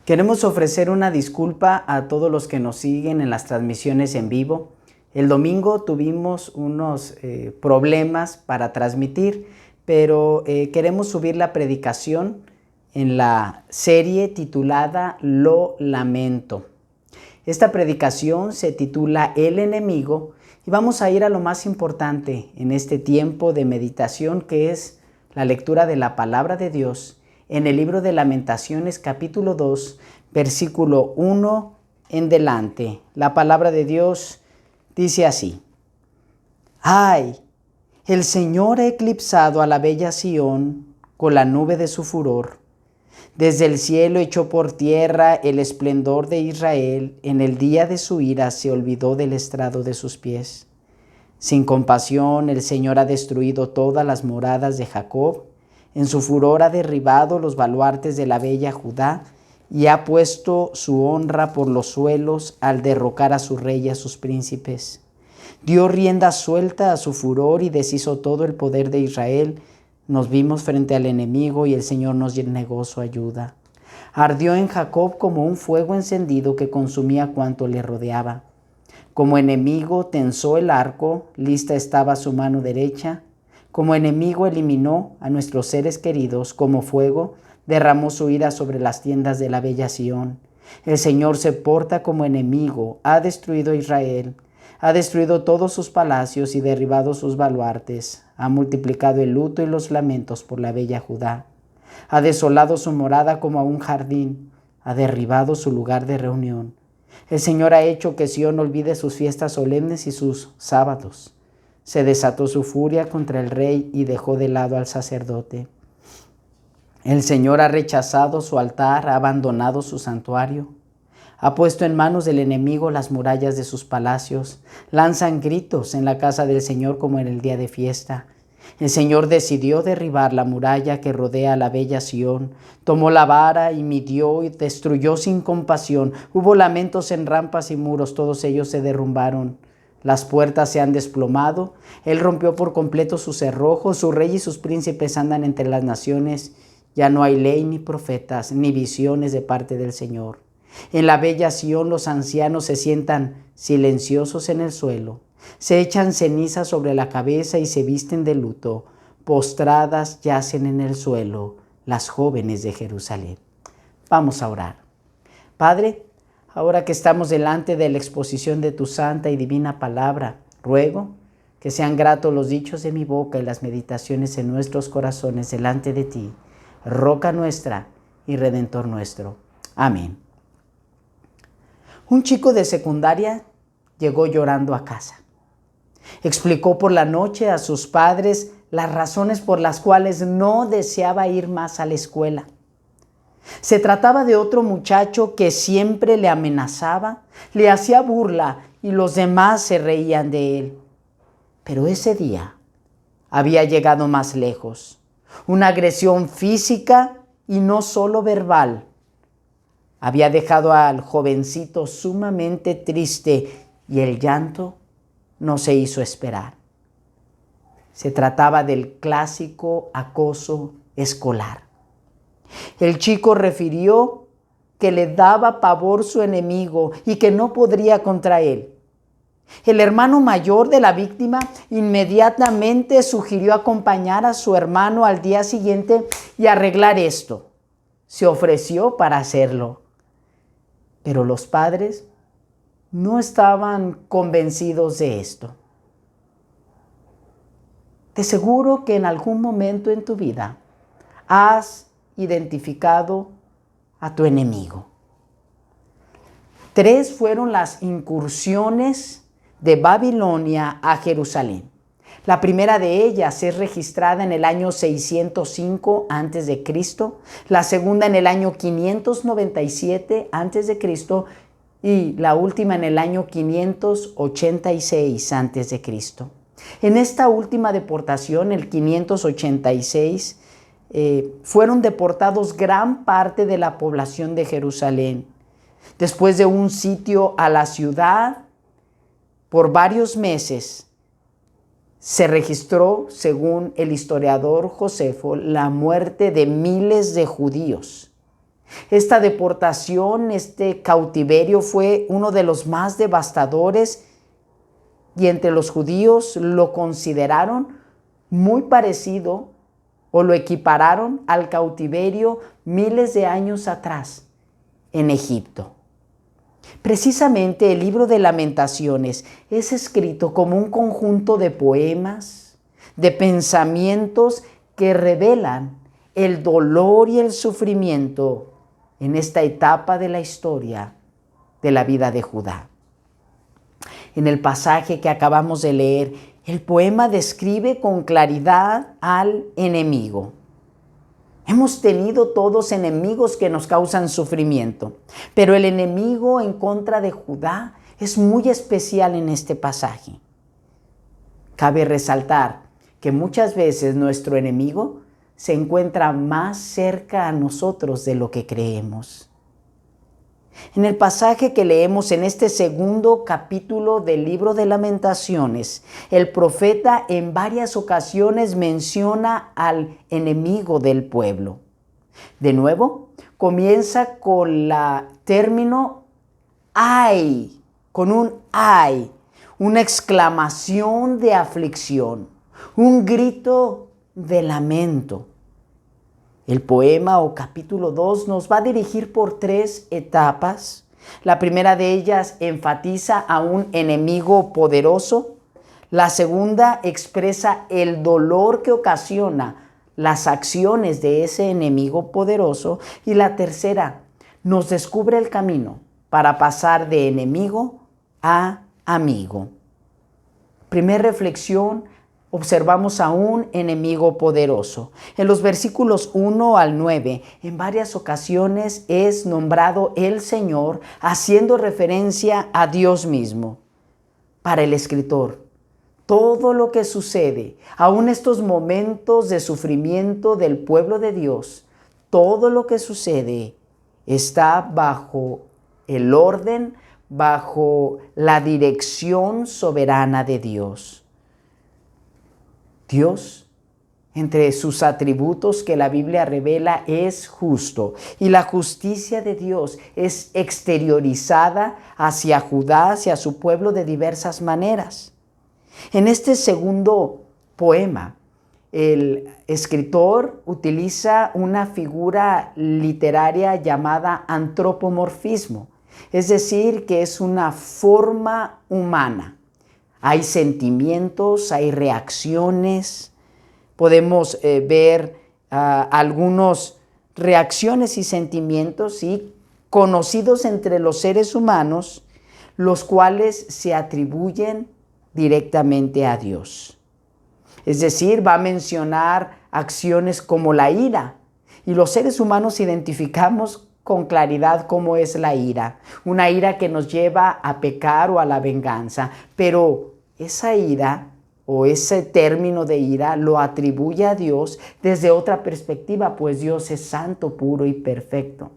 Queremos ofrecer una disculpa a todos los que nos siguen en las transmisiones en vivo. El domingo tuvimos unos problemas para transmitir, pero queremos subir la predicación en la serie titulada Lo Lamento. Esta predicación se titula El enemigo y vamos a ir a lo más importante en este tiempo de meditación, que es la lectura de la palabra de Dios en el libro de Lamentaciones capítulo 2, versículo 1 en delante. La palabra de Dios dice así: ¡Ay! El Señor ha eclipsado a la bella Sión con la nube de su furor. Desde el cielo echó por tierra el esplendor de Israel. En el día de su ira se olvidó del estrado de sus pies. Sin compasión el Señor ha destruido todas las moradas de Jacob. En su furor ha derribado los baluartes de la bella Judá y ha puesto su honra por los suelos al derrocar a su rey y a sus príncipes. Dio rienda suelta a su furor y deshizo todo el poder de Israel. Nos vimos frente al enemigo y el Señor nos negó su ayuda. Ardió en Jacob como un fuego encendido que consumía cuanto le rodeaba. Como enemigo tensó el arco, lista estaba su mano derecha. Como enemigo eliminó a nuestros seres queridos, como fuego derramó su ira sobre las tiendas de la bella Sión. El Señor se porta como enemigo, ha destruido a Israel, ha destruido todos sus palacios y derribado sus baluartes, ha multiplicado el luto y los lamentos por la bella Judá. Ha desolado su morada como a un jardín, ha derribado su lugar de reunión. El Señor ha hecho que Sión olvide sus fiestas solemnes y sus sábados. Se desató su furia contra el rey y dejó de lado al sacerdote. El Señor ha rechazado su altar, ha abandonado su santuario. Ha puesto en manos del enemigo las murallas de sus palacios. Lanzan gritos en la casa del Señor como en el día de fiesta. El Señor decidió derribar la muralla que rodea a la bella Sión. Tomó la vara y midió y destruyó sin compasión. Hubo lamentos en rampas y muros, todos ellos se derrumbaron. Las puertas se han desplomado. Él rompió por completo sus cerrojos. Su rey y sus príncipes andan entre las naciones. Ya no hay ley ni profetas, ni visiones de parte del Señor. En la bella Sión los ancianos se sientan silenciosos en el suelo. Se echan ceniza sobre la cabeza y se visten de luto. Postradas yacen en el suelo las jóvenes de Jerusalén. Vamos a orar. Padre, ahora que estamos delante de la exposición de tu santa y divina palabra, ruego que sean gratos los dichos de mi boca y las meditaciones en nuestros corazones delante de ti, roca nuestra y redentor nuestro. Amén. Un chico de secundaria llegó llorando a casa. Explicó por la noche a sus padres las razones por las cuales no deseaba ir más a la escuela. Se trataba de otro muchacho que siempre le amenazaba, le hacía burla y los demás se reían de él. Pero ese día había llegado más lejos. Una agresión física y no solo verbal había dejado al jovencito sumamente triste y el llanto no se hizo esperar. Se trataba del clásico acoso escolar. El chico refirió que le daba pavor su enemigo y que no podría contra él. El hermano mayor de la víctima inmediatamente sugirió acompañar a su hermano al día siguiente y arreglar esto. Se ofreció para hacerlo. Pero los padres no estaban convencidos de esto. De seguro que en algún momento en tu vida has identificado a tu enemigo. 3 fueron las incursiones de Babilonia a Jerusalén. La primera de ellas es registrada en el año 605 a.C., la segunda en el año 597 a.C. y la última en el año 586 a.C. En esta última deportación, el 586, fueron deportados gran parte de la población de Jerusalén. Después de un sitio a la ciudad por varios meses, se registró, según el historiador Josefo, la muerte de miles de judíos. Esta deportación, este cautiverio fue uno de los más devastadores y entre los judíos lo consideraron muy parecido o lo equipararon al cautiverio miles de años atrás en Egipto. Precisamente el libro de Lamentaciones es escrito como un conjunto de poemas, de pensamientos que revelan el dolor y el sufrimiento en esta etapa de la historia de la vida de Judá. En el pasaje que acabamos de leer, el poema describe con claridad al enemigo. Hemos tenido todos enemigos que nos causan sufrimiento, pero el enemigo en contra de Judá es muy especial en este pasaje. Cabe resaltar que muchas veces nuestro enemigo se encuentra más cerca a nosotros de lo que creemos. En el pasaje que leemos en este segundo capítulo del libro de Lamentaciones, el profeta en varias ocasiones menciona al enemigo del pueblo. De nuevo, comienza con el término ay, con un ay, una exclamación de aflicción, un grito de lamento. El poema o capítulo 2 nos va a dirigir por 3 etapas. La primera de ellas enfatiza a un enemigo poderoso. La segunda expresa el dolor que ocasiona las acciones de ese enemigo poderoso. Y la tercera nos descubre el camino para pasar de enemigo a amigo. Primera reflexión. Observamos a un enemigo poderoso. En los versículos 1 al 9, en varias ocasiones es nombrado el Señor, haciendo referencia a Dios mismo. Para el escritor, todo lo que sucede, aun estos momentos de sufrimiento del pueblo de Dios, todo lo que sucede está bajo el orden, bajo la dirección soberana de Dios. Dios, entre sus atributos que la Biblia revela, es justo. Y la justicia de Dios es exteriorizada hacia Judá, hacia su pueblo de diversas maneras. En este segundo poema, el escritor utiliza una figura literaria llamada antropomorfismo, es decir, que es una forma humana. Hay sentimientos, hay reacciones. Podemos ver algunas reacciones y sentimientos ¿sí? conocidos entre los seres humanos, los cuales se atribuyen directamente a Dios. Es decir, va a mencionar acciones como la ira. Y los seres humanos identificamos con claridad cómo es la ira. Una ira que nos lleva a pecar o a la venganza. Pero esa ira o ese término de ira lo atribuye a Dios desde otra perspectiva, pues Dios es santo, puro y perfecto.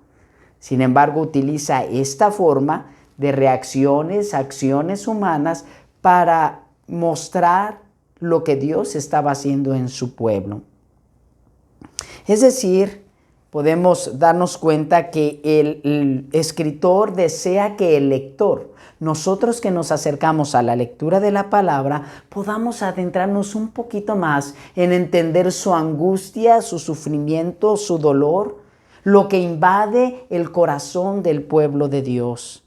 Sin embargo, utiliza esta forma de reacciones, acciones humanas para mostrar lo que Dios estaba haciendo en su pueblo. Es decir, podemos darnos cuenta que el escritor desea que el lector, nosotros que nos acercamos a la lectura de la palabra, podamos adentrarnos un poquito más en entender su angustia, su sufrimiento, su dolor, lo que invade el corazón del pueblo de Dios.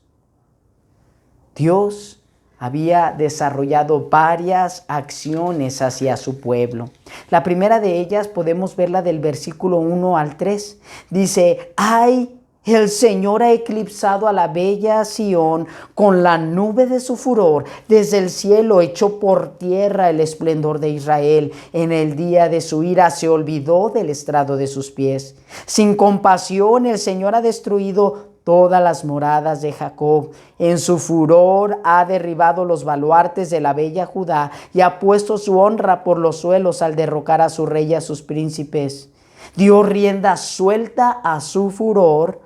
Dios había desarrollado varias acciones hacia su pueblo. La primera de ellas podemos verla del versículo 1 al 3. Dice, ¡ay! El Señor ha eclipsado a la bella Sión con la nube de su furor. Desde el cielo echó por tierra el esplendor de Israel. En el día de su ira se olvidó del estrado de sus pies. Sin compasión el Señor ha destruido todas las moradas de Jacob. En su furor ha derribado los baluartes de la bella Judá y ha puesto su honra por los suelos al derrocar a su rey y a sus príncipes. Dio rienda suelta a su furor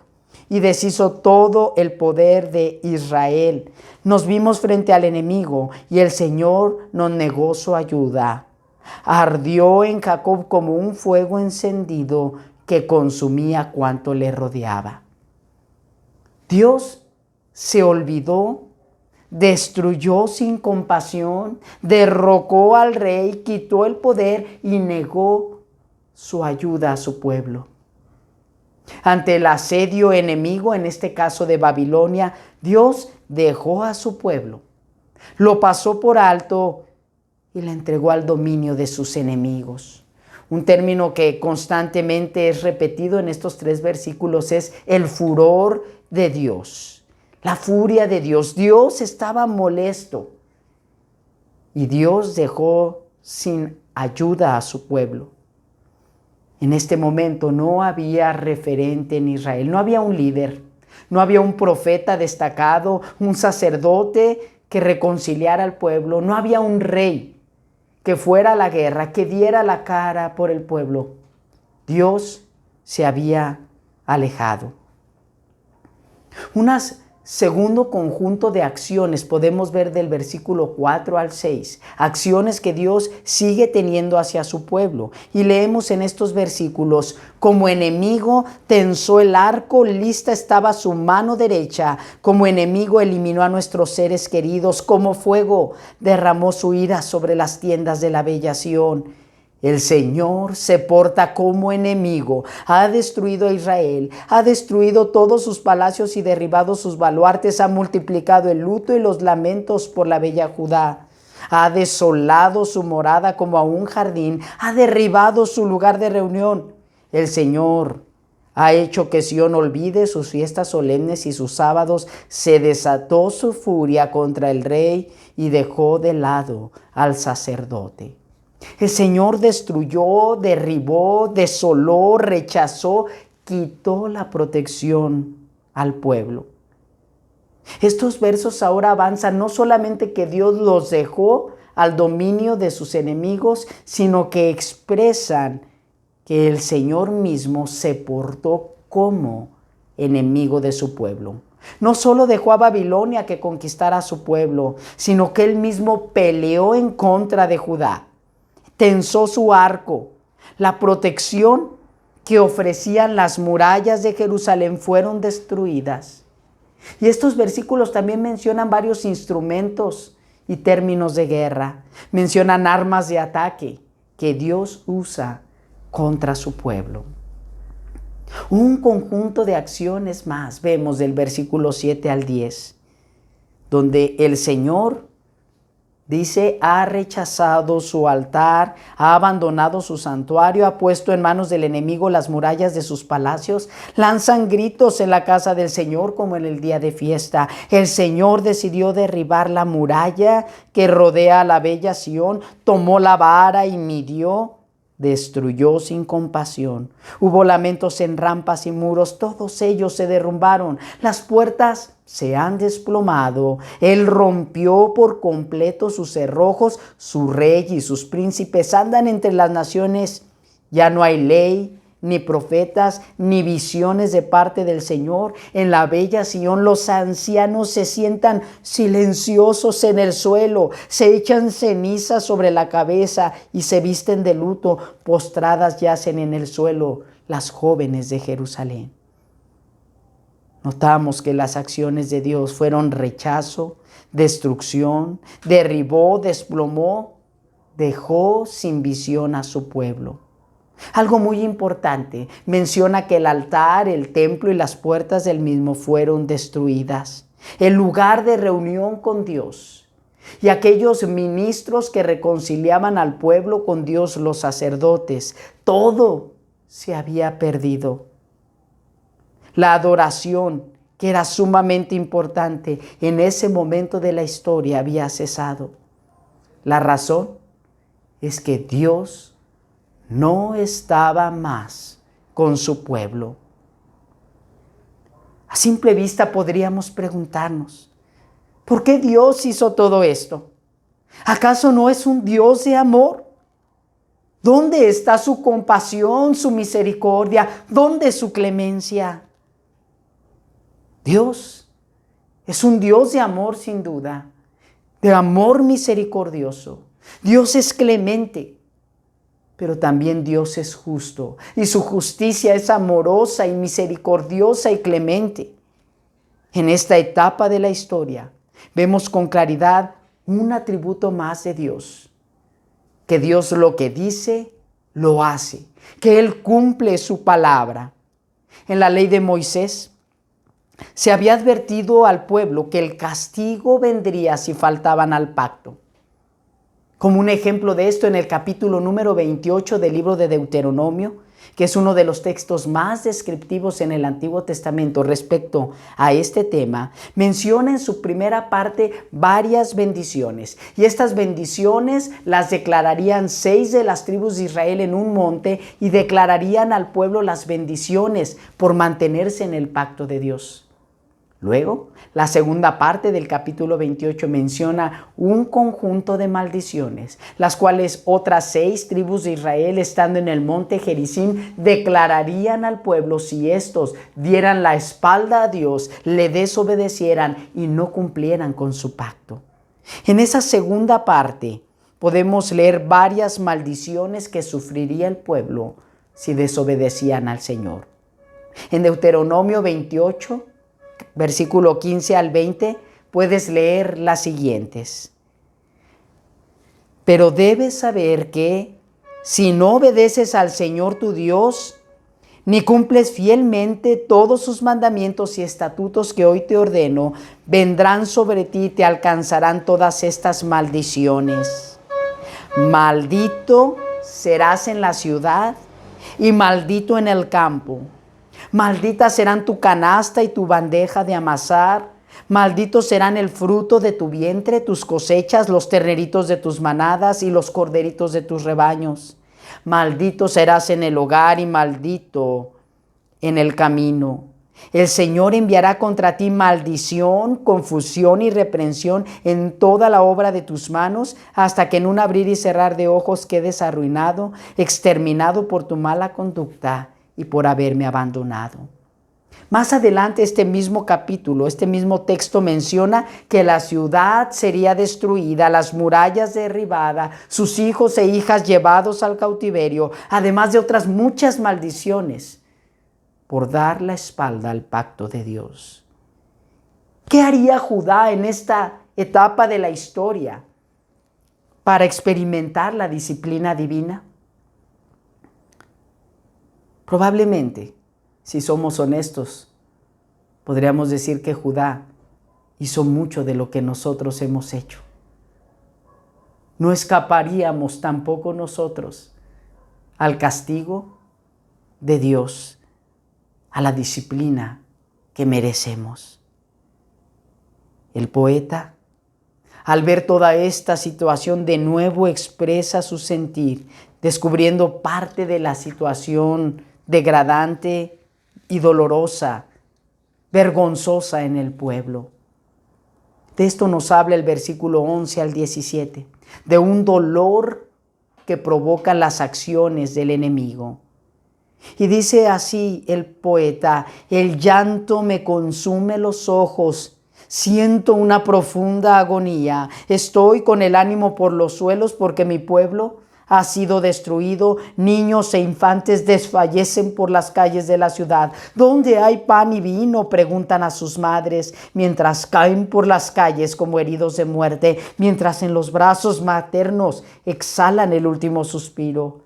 y deshizo todo el poder de Israel. Nos vimos frente al enemigo y el Señor nos negó su ayuda. Ardió en Jacob como un fuego encendido que consumía cuanto le rodeaba. Dios se olvidó, destruyó sin compasión, derrocó al rey, quitó el poder y negó su ayuda a su pueblo. Ante el asedio enemigo, en este caso de Babilonia, Dios dejó a su pueblo, lo pasó por alto y le entregó al dominio de sus enemigos. Un término que constantemente es repetido en estos 3 versículos es el furor de Dios, la furia de Dios. Dios estaba molesto y Dios dejó sin ayuda a su pueblo. En este momento no había referente en Israel, no había un líder, no había un profeta destacado, un sacerdote que reconciliara al pueblo, no había un rey que fuera a la guerra, que diera la cara por el pueblo. Dios se había alejado. Segundo conjunto de acciones podemos ver del versículo 4 al 6, acciones que Dios sigue teniendo hacia su pueblo. Y leemos en estos versículos: como enemigo tensó el arco, lista estaba su mano derecha, como enemigo eliminó a nuestros seres queridos, como fuego derramó su ira sobre las tiendas de la bella Sión. El Señor se porta como enemigo, ha destruido a Israel, ha destruido todos sus palacios y derribado sus baluartes, ha multiplicado el luto y los lamentos por la bella Judá. Ha desolado su morada como a un jardín, ha derribado su lugar de reunión. El Señor ha hecho que Sión olvide sus fiestas solemnes y sus sábados, se desató su furia contra el rey y dejó de lado al sacerdote. El Señor destruyó, derribó, desoló, rechazó, quitó la protección al pueblo. Estos versos ahora avanzan no solamente que Dios los dejó al dominio de sus enemigos, sino que expresan que el Señor mismo se portó como enemigo de su pueblo. No solo dejó a Babilonia que conquistara a su pueblo, sino que él mismo peleó en contra de Judá. Tensó su arco. La protección que ofrecían las murallas de Jerusalén fueron destruidas. Y estos versículos también mencionan varios instrumentos y términos de guerra. Mencionan armas de ataque que Dios usa contra su pueblo. Un conjunto de acciones más vemos del versículo 7 al 10, donde el Señor dice: ha rechazado su altar, ha abandonado su santuario, ha puesto en manos del enemigo las murallas de sus palacios. Lanzan gritos en la casa del Señor como en el día de fiesta. El Señor decidió derribar la muralla que rodea a la bella Sión, tomó la vara y midió, destruyó sin compasión. Hubo lamentos en rampas y muros, todos ellos se derrumbaron. Las puertas se han desplomado. Él rompió por completo sus cerrojos. Su rey y sus príncipes andan entre las naciones. Ya no hay ley, ni profetas, ni visiones de parte del Señor. En la bella Sión los ancianos se sientan silenciosos en el suelo, se echan cenizas sobre la cabeza y se visten de luto. Postradas yacen en el suelo las jóvenes de Jerusalén. Notamos que las acciones de Dios fueron rechazo, destrucción, derribó, desplomó, dejó sin visión a su pueblo. Algo muy importante, menciona que el altar, el templo y las puertas del mismo fueron destruidas. El lugar de reunión con Dios y aquellos ministros que reconciliaban al pueblo con Dios, los sacerdotes, todo se había perdido. La adoración, que era sumamente importante, en ese momento de la historia había cesado. La razón es que Dios no estaba más con su pueblo. A simple vista podríamos preguntarnos: ¿por qué Dios hizo todo esto? ¿Acaso no es un Dios de amor? ¿Dónde está su compasión, su misericordia? ¿Dónde su clemencia? Dios es un Dios de amor, sin duda, de amor misericordioso. Dios es clemente, pero también Dios es justo y su justicia es amorosa y misericordiosa y clemente. En esta etapa de la historia vemos con claridad un atributo más de Dios, que Dios lo que dice, lo hace, que Él cumple su palabra. En la ley de Moisés se había advertido al pueblo que el castigo vendría si faltaban al pacto. Como un ejemplo de esto, en el capítulo número 28 del libro de Deuteronomio, que es uno de los textos más descriptivos en el Antiguo Testamento respecto a este tema, menciona en su primera parte varias bendiciones. Y estas bendiciones las declararían 6 de las tribus de Israel en un monte y declararían al pueblo las bendiciones por mantenerse en el pacto de Dios. Luego, la segunda parte del capítulo 28 menciona un conjunto de maldiciones, las cuales otras 6 tribus de Israel, estando en el monte Gerizim, declararían al pueblo si estos dieran la espalda a Dios, le desobedecieran y no cumplieran con su pacto. En esa segunda parte podemos leer varias maldiciones que sufriría el pueblo si desobedecían al Señor. En Deuteronomio 28, versículo 15 al 20, puedes leer las siguientes. Pero debes saber que si no obedeces al Señor tu Dios, ni cumples fielmente todos sus mandamientos y estatutos que hoy te ordeno, vendrán sobre ti y te alcanzarán todas estas maldiciones. Maldito serás en la ciudad y maldito en el campo. Malditas serán tu canasta y tu bandeja de amasar. Malditos serán el fruto de tu vientre, tus cosechas, los terneritos de tus manadas y los corderitos de tus rebaños. Maldito serás en el hogar y maldito en el camino. El Señor enviará contra ti maldición, confusión y reprensión en toda la obra de tus manos, hasta que en un abrir y cerrar de ojos quedes arruinado, exterminado por tu mala conducta y por haberme abandonado. Más adelante este mismo capítulo, este mismo texto menciona que la ciudad sería destruida, las murallas derribadas, sus hijos e hijas llevados al cautiverio, además de otras muchas maldiciones por dar la espalda al pacto de Dios. ¿Qué haría Judá en esta etapa de la historia para experimentar la disciplina divina? Probablemente, si somos honestos, podríamos decir que Judá hizo mucho de lo que nosotros hemos hecho. No escaparíamos tampoco nosotros al castigo de Dios, a la disciplina que merecemos. El poeta, al ver toda esta situación, de nuevo expresa su sentir, descubriendo parte de la situación degradante y dolorosa, vergonzosa en el pueblo. De esto nos habla el versículo 11 al 17, de un dolor que provoca las acciones del enemigo. Y dice así el poeta: el llanto me consume los ojos, siento una profunda agonía, estoy con el ánimo por los suelos porque mi pueblo ha sido destruido, niños e infantes desfallecen por las calles de la ciudad. ¿Dónde hay pan y vino?, preguntan a sus madres, mientras caen por las calles como heridos de muerte, mientras en los brazos maternos exhalan el último suspiro.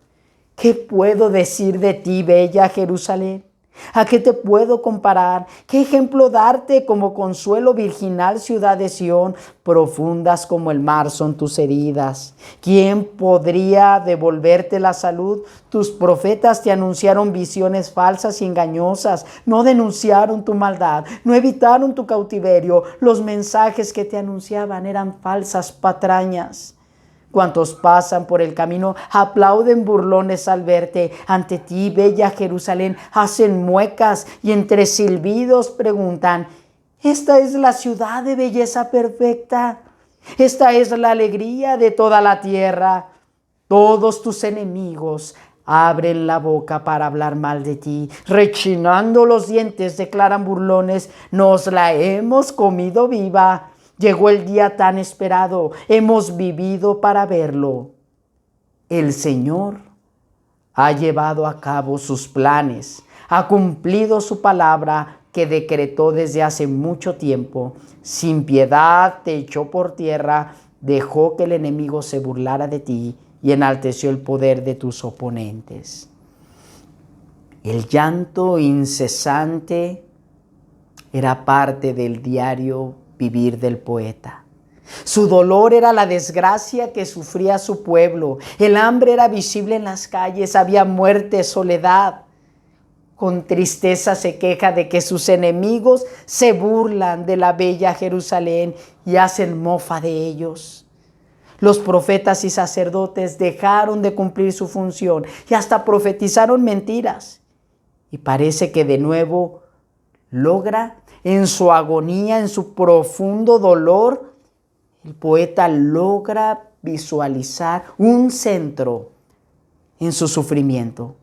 ¿Qué puedo decir de ti, bella Jerusalén? ¿A qué te puedo comparar? ¿Qué ejemplo darte como consuelo, virginal ciudad de Sión? Profundas como el mar son tus heridas. ¿Quién podría devolverte la salud? Tus profetas te anunciaron visiones falsas y engañosas. No denunciaron tu maldad, no evitaron tu cautiverio. Los mensajes que te anunciaban eran falsas patrañas. Cuantos pasan por el camino aplauden burlones al verte. Ante ti, bella Jerusalén, hacen muecas y entre silbidos preguntan: ¿esta es la ciudad de belleza perfecta? ¿Esta es la alegría de toda la tierra? Todos tus enemigos abren la boca para hablar mal de ti. Rechinando los dientes declaran burlones: nos la hemos comido viva. Llegó el día tan esperado, hemos vivido para verlo. El Señor ha llevado a cabo sus planes, ha cumplido su palabra que decretó desde hace mucho tiempo. Sin piedad te echó por tierra, dejó que el enemigo se burlara de ti y enalteció el poder de tus oponentes. El llanto incesante era parte del diario vivir del poeta. Su dolor era la desgracia que sufría su pueblo. El hambre era visible en las calles, había muerte, soledad. Con tristeza se queja de que sus enemigos se burlan de la bella Jerusalén y hacen mofa de ellos. Los profetas y sacerdotes dejaron de cumplir su función y hasta profetizaron mentiras. Y parece que de nuevo logra, en su agonía, en su profundo dolor, el poeta logra visualizar un centro en su sufrimiento.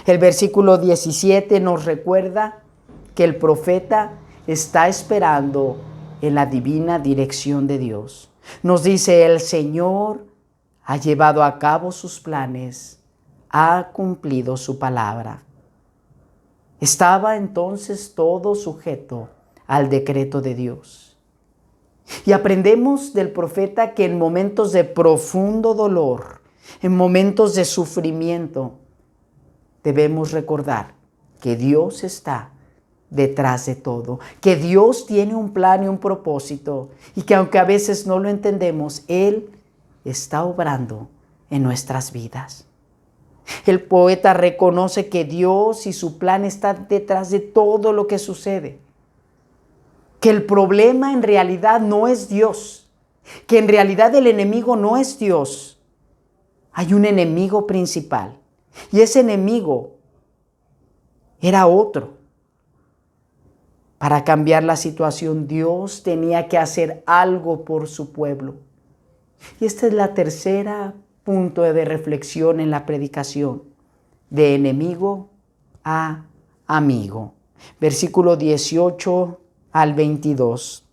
El versículo 17 nos recuerda que el profeta está esperando en la divina dirección de Dios. Nos dice: el Señor ha llevado a cabo sus planes, ha cumplido su palabra. Estaba entonces todo sujeto al decreto de Dios. Y aprendemos del profeta que en momentos de profundo dolor, en momentos de sufrimiento, debemos recordar que Dios está detrás de todo, que Dios tiene un plan y un propósito, y que aunque a veces no lo entendemos, Él está obrando en nuestras vidas. El poeta reconoce que Dios y su plan están detrás de todo lo que sucede. Que el problema en realidad no es Dios, que en realidad el enemigo no es Dios. Hay un enemigo principal y ese enemigo era otro. Para cambiar la situación, Dios tenía que hacer algo por su pueblo. Y este es la tercera punto de reflexión en la predicación: de enemigo a amigo. Versículo 18 al 22.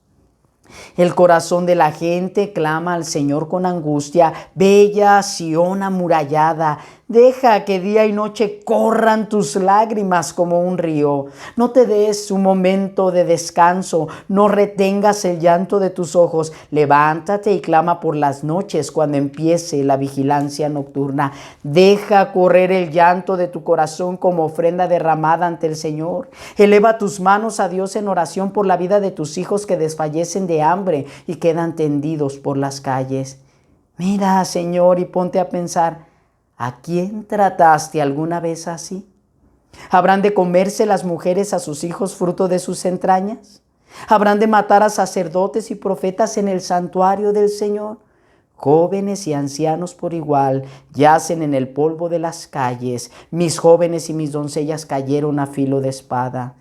El corazón de la gente clama al Señor con angustia. Bella Sión amurallada, deja que día y noche corran tus lágrimas como un río. No te des un momento de descanso, no retengas el llanto de tus ojos. Levántate y clama por las noches cuando empiece la vigilancia nocturna. Deja correr el llanto de tu corazón como ofrenda derramada ante el Señor. Eleva tus manos a Dios en oración por la vida de tus hijos que desfallecen de hambre y quedan tendidos por las calles. Mira, Señor, y ponte a pensar: ¿a quién trataste alguna vez así? ¿Habrán de comerse las mujeres a sus hijos fruto de sus entrañas? ¿Habrán de matar a sacerdotes y profetas en el santuario del Señor? Jóvenes y ancianos por igual yacen en el polvo de las calles. Mis jóvenes y mis doncellas cayeron a filo de espada.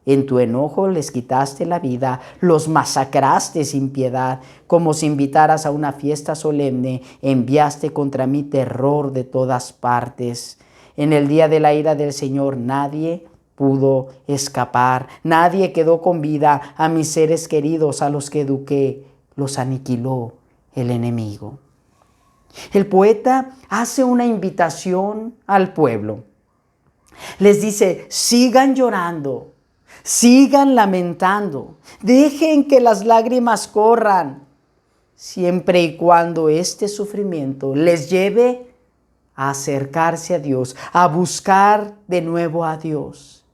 En tu enojo les quitaste la vida, los masacraste sin piedad. Como si invitaras a una fiesta solemne, enviaste contra mí terror de todas partes. En el día de la ira del Señor nadie pudo escapar, nadie quedó con vida. A mis seres queridos, a los que eduqué, los aniquiló el enemigo. El poeta hace una invitación al pueblo. Les dice: sigan llorando, sigan lamentando, dejen que las lágrimas corran, siempre y cuando este sufrimiento les lleve a acercarse a Dios, a buscar de nuevo a Dios.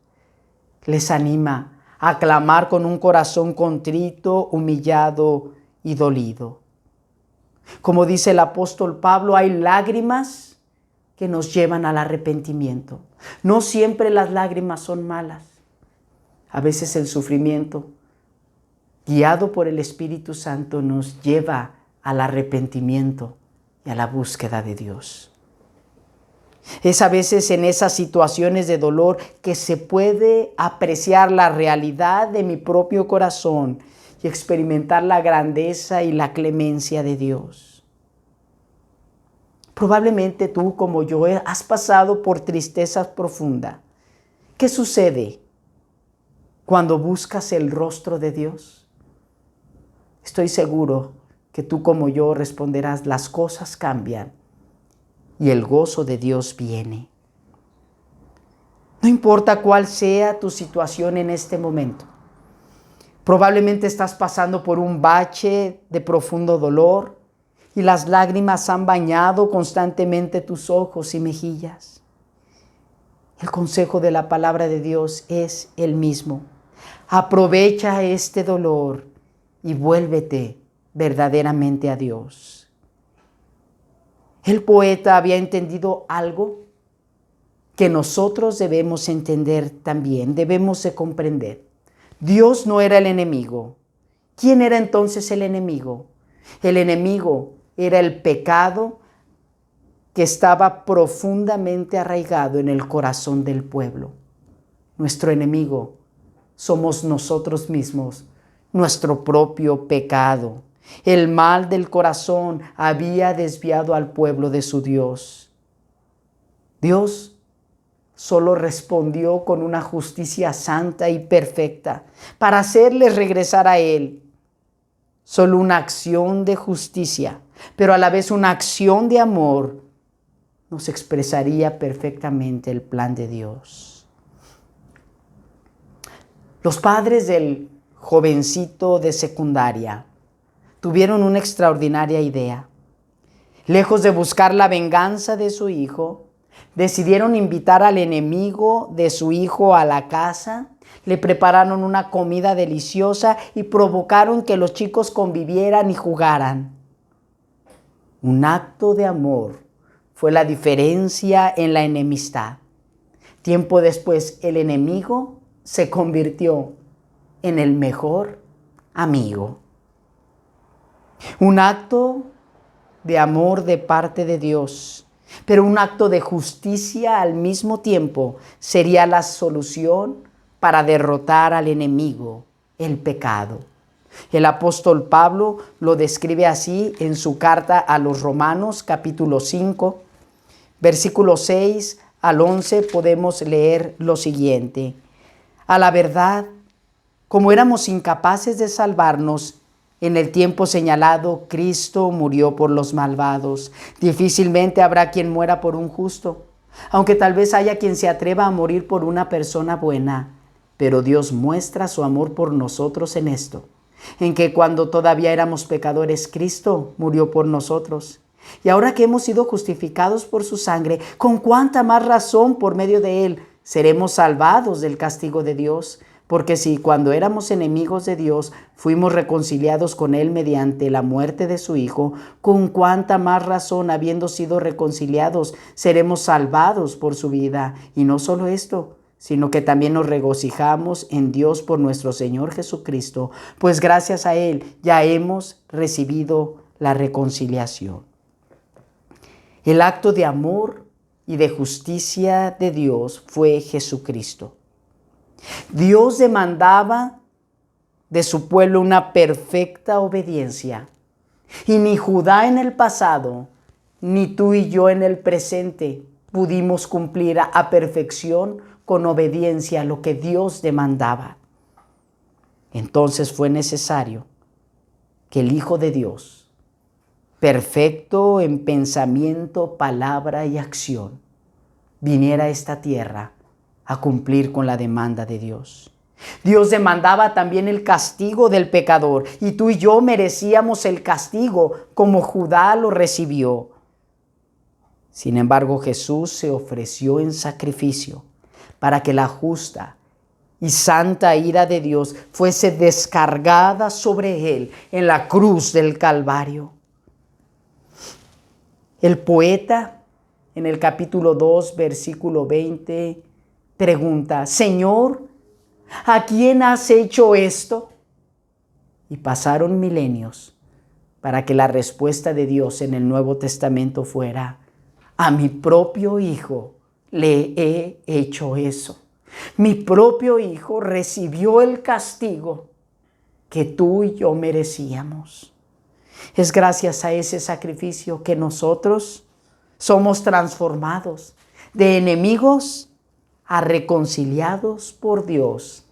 Les anima a clamar con un corazón contrito, humillado y dolido. Como dice el apóstol Pablo, hay lágrimas que nos llevan al arrepentimiento. No siempre las lágrimas son malas. A veces el sufrimiento, guiado por el Espíritu Santo, nos lleva al arrepentimiento y a la búsqueda de Dios. Es a veces en esas situaciones de dolor que se puede apreciar la realidad de mi propio corazón y experimentar la grandeza y la clemencia de Dios. Probablemente tú, como yo, has pasado por tristeza profunda. ¿Qué sucede cuando buscas el rostro de Dios? Estoy seguro que tú, como yo, responderás: las cosas cambian y el gozo de Dios viene. No importa cuál sea tu situación en este momento. Probablemente estás pasando por un bache de profundo dolor y las lágrimas han bañado constantemente tus ojos y mejillas. El consejo de la palabra de Dios es el mismo. Aprovecha este dolor y vuélvete verdaderamente a Dios. El poeta había entendido algo que nosotros debemos entender también, debemos de comprender. Dios no era el enemigo. ¿Quién era entonces el enemigo? El enemigo era el pecado que estaba profundamente arraigado en el corazón del pueblo. Nuestro enemigo somos nosotros mismos, nuestro propio pecado. El mal del corazón había desviado al pueblo de su Dios. Dios solo respondió con una justicia santa y perfecta para hacerles regresar a Él. Solo una acción de justicia, pero a la vez una acción de amor, nos expresaría perfectamente el plan de Dios. Los padres del jovencito de secundaria tuvieron una extraordinaria idea. Lejos de buscar la venganza de su hijo, decidieron invitar al enemigo de su hijo a la casa, le prepararon una comida deliciosa y provocaron que los chicos convivieran y jugaran. Un acto de amor fue la diferencia en la enemistad. Tiempo después, el enemigo se convirtió en el mejor amigo. Un acto de amor de parte de Dios, pero un acto de justicia al mismo tiempo sería la solución para derrotar al enemigo, el pecado. El apóstol Pablo lo describe así en su carta a los Romanos, capítulo 5, versículos 6 al 11, podemos leer lo siguiente. A la verdad, como éramos incapaces de salvarnos, en el tiempo señalado, Cristo murió por los malvados. Difícilmente habrá quien muera por un justo, aunque tal vez haya quien se atreva a morir por una persona buena. Pero Dios muestra su amor por nosotros en esto, en que cuando todavía éramos pecadores, Cristo murió por nosotros. Y ahora que hemos sido justificados por su sangre, con cuánta más razón por medio de él seremos salvados del castigo de Dios. Porque si cuando éramos enemigos de Dios fuimos reconciliados con Él mediante la muerte de su Hijo, con cuánta más razón, habiendo sido reconciliados, seremos salvados por su vida. Y no solo esto, sino que también nos regocijamos en Dios por nuestro Señor Jesucristo, pues gracias a Él ya hemos recibido la reconciliación. El acto de amor y de justicia de Dios fue Jesucristo. Dios demandaba de su pueblo una perfecta obediencia. Y ni Judá en el pasado, ni tú y yo en el presente pudimos cumplir a perfección con obediencia lo que Dios demandaba. Entonces fue necesario que el Hijo de Dios, perfecto en pensamiento, palabra y acción, viniera a esta tierra a cumplir con la demanda de Dios. Dios demandaba también el castigo del pecador y tú y yo merecíamos el castigo como Judá lo recibió. Sin embargo, Jesús se ofreció en sacrificio para que la justa y santa ira de Dios fuese descargada sobre él en la cruz del Calvario. El poeta en el capítulo 2, versículo 20, pregunta, Señor, ¿a quién has hecho esto? Y pasaron milenios para que la respuesta de Dios en el Nuevo Testamento fuera, a mi propio Hijo le he hecho eso. Mi propio Hijo recibió el castigo que tú y yo merecíamos. Es gracias a ese sacrificio que nosotros somos transformados de enemigos a reconciliados por Dios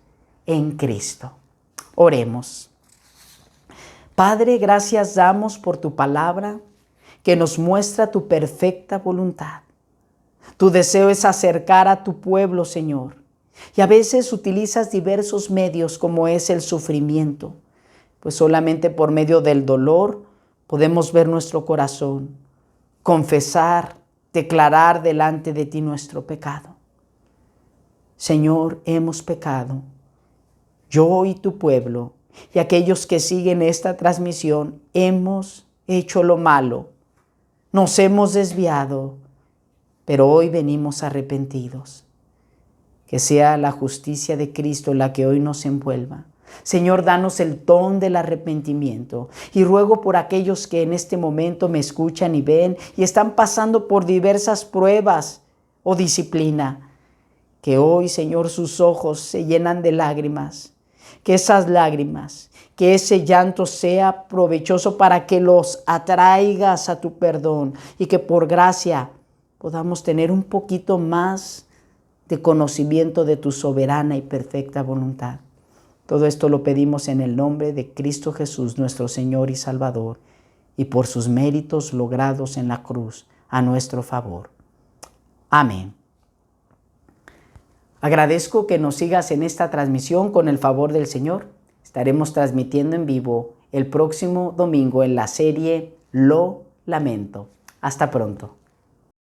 en Cristo. Oremos. Padre, gracias damos por tu palabra. que nos muestra tu perfecta voluntad. Tu deseo es acercar a tu pueblo, Señor, y a veces utilizas diversos medios como es el sufrimiento, pues solamente por medio del dolor podemos ver nuestro corazón, confesar, declarar delante de ti nuestro pecado. Señor, hemos pecado, yo y tu pueblo, y aquellos que siguen esta transmisión, hemos hecho lo malo, nos hemos desviado, pero hoy venimos arrepentidos. Que sea la justicia de Cristo la que hoy nos envuelva. Señor, danos el don del arrepentimiento y ruego por aquellos que en este momento me escuchan y ven y están pasando por diversas pruebas o disciplina, que hoy, Señor, sus ojos se llenan de lágrimas, que esas lágrimas, que ese llanto sea provechoso para que los atraigas a tu perdón y que por gracia podamos tener un poquito más de conocimiento de tu soberana y perfecta voluntad. Todo esto lo pedimos en el nombre de Cristo Jesús, nuestro Señor y Salvador, y por sus méritos logrados en la cruz a nuestro favor. Amén. Agradezco que nos sigas en esta transmisión con el favor del Señor. Estaremos transmitiendo en vivo el próximo domingo en la serie Lo Lamento. Hasta pronto.